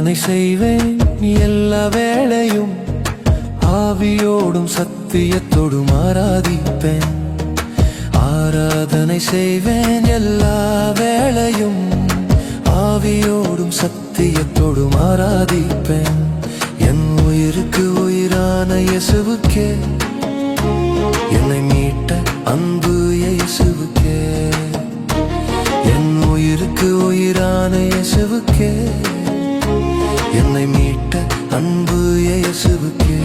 ஆராதனை செய்வேன் எல்லா வேளையும், ஆவியோடும் சத்தியத்தோடும் ஆராதிப்பேன். ஆராதனை செய்வேன் எல்லா வேளையும், ஆவியோடும் சத்தியத்தோடும் ஆராதிப்பேன். என் உயிருக்கு உயிரான இயேசுவுக்கே, என்னை மீட்ட அன்பு இயேசுவுக்கே. என் உயிருக்கு உயிரான இயேசுவுக்கே, என்னை மீட்ட அன்பு இயேசுவுக்கே.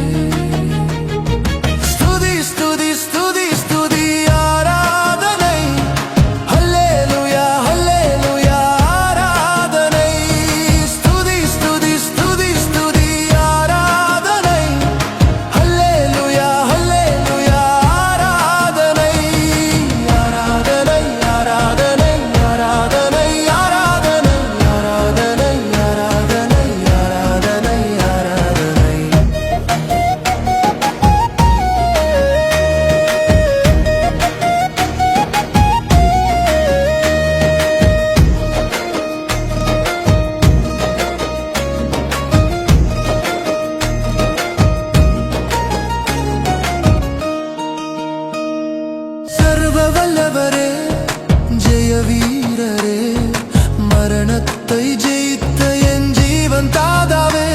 வல்லவரே, ஜெய வீரரே, மரணத்தை ஜெயித்த என் ஜீவன் தாதாவே.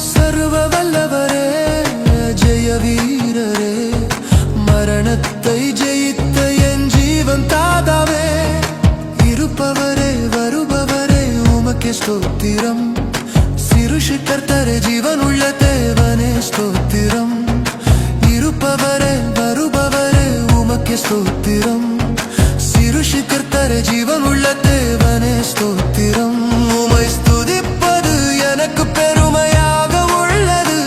சர்வ வல்லவரே, ஜெய வீரரே, மரணத்தை ஜெயித்த என் ஜீவன் தாதாவே. இருப்பவரே வருபவரே உமக்கே ஸ்தோத்திரம், சிருஷி கர்த்தரே ஜீவனுள்ள தேவனே ஸ்தோத்திரம். இருப்பவரே வருபவரே உமக்கே ஸ்தோத்திரம், சிருஷி கர்த்தரே ஜீவனுள்ள தேவனே ஸ்தோத்திரம். உம்மை ஸ்துதிப்பது எனக்கு பெருமையாக உள்ளது,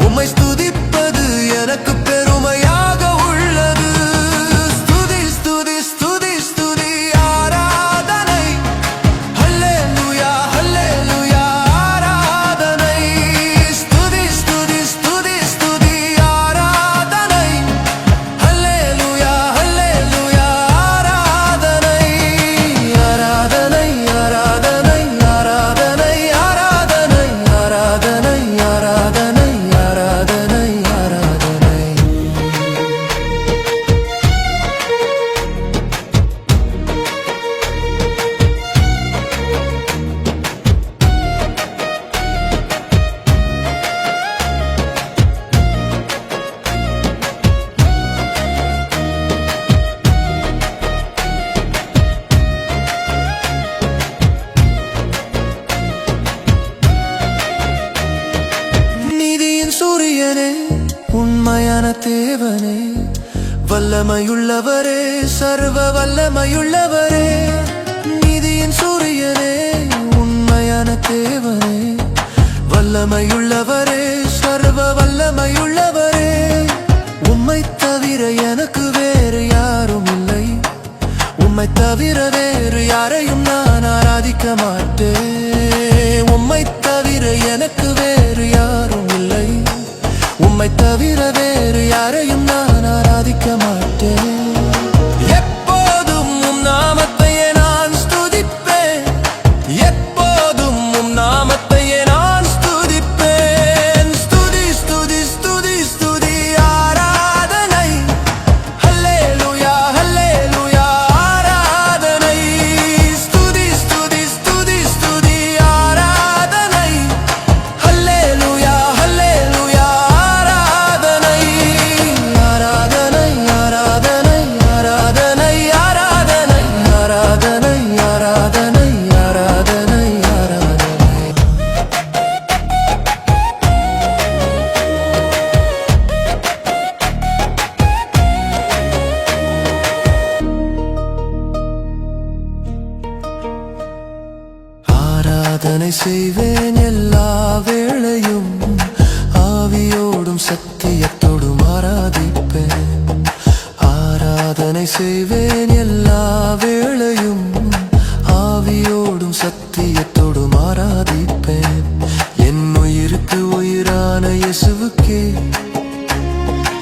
உம்மை ஸ்துதிப்பது எனக்கு பெருமையாக உள்ளது. ஸ்துதி ஸ்துதி ஸ்துதி ஸ்துதி ஆராதனை, ஹல்லேலூயா ஹல்லேலூயா ஆராதனை. ஸ்துதி ஸ்துதி ஸ்துதி ஸ்துதி ஆராதனை, ஹல்லேலூயா ஹல்லேலூயா ஆராதனை. ஆராதனை ஆராதனை ஆராதனை ஆராதனை ஆராதனை ஆராதனை ஆராதனை ஆராதனை. நீதியின் சூரியனே, உண்மையான தேவனே, வல்லமையுள்ளவரே, சர்வ வல்லமையுள்ளவரே. நீதியின் சூரியனே, உண்மையான தேவனே, வல்லமையுள்ளவரே, சர்வ வல்லமையுள்ளவரே. உம்மை தவிர எனக்கு வேறு யாரும் இல்லை, உம்மை தவிர வேறு யாரையும் நான் ஆராதிக்க மாட்டேன். உம்மை தவிர எனக்கு வேறு யாரும் இல்லை, உம்மை தவிர வேறு யாரையும் நான் ஆராதிக்க மாட்டேன். எப்போதும் உம் நாமத்தையே நான் ஸ்துதிப்பேன், எப்போதும் உம் நாமத்தையே நான் ஸ்துதிப்பேன். ஸ்துதி ஸ்துதி ஸ்துதி ஸ்துதி ஆராதனை, ஹல்லேலூயா ஹல்லேலூயா ஆராதனை. ஸ்துதி ஸ்துதி ஸ்துதி ஸ்துதி ஆராதனை, ஹல்லேலூயா ஹல்லேலூயா ஆராதனை. ஆராதனை ஆராதனை ஆராதனை ஆராதனை ஆராதனை ஆராதனை ஆராதனை ஆராதனை. ஆராதனை செய்வேன் எல்லா வேளையும், ஆவியோடும் சத்தியத்தோடும் ஆராதிப்பேன். ஆராதனை செய்வேன் எல்லா வேளையும், ஆவியோடும் சத்தியத்தோடும் ஆராதிப்பேன். என் உயிருக்கு உயிரான இயேசுவுக்கே,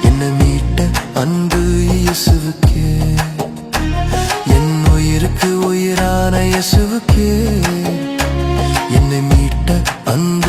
என்னை மீட்ட அன்பு இயேசுவுக்கே. என் உயிருக்கு உயிரான இயேசுவுக்கே, என்னை மீட்ட அந்த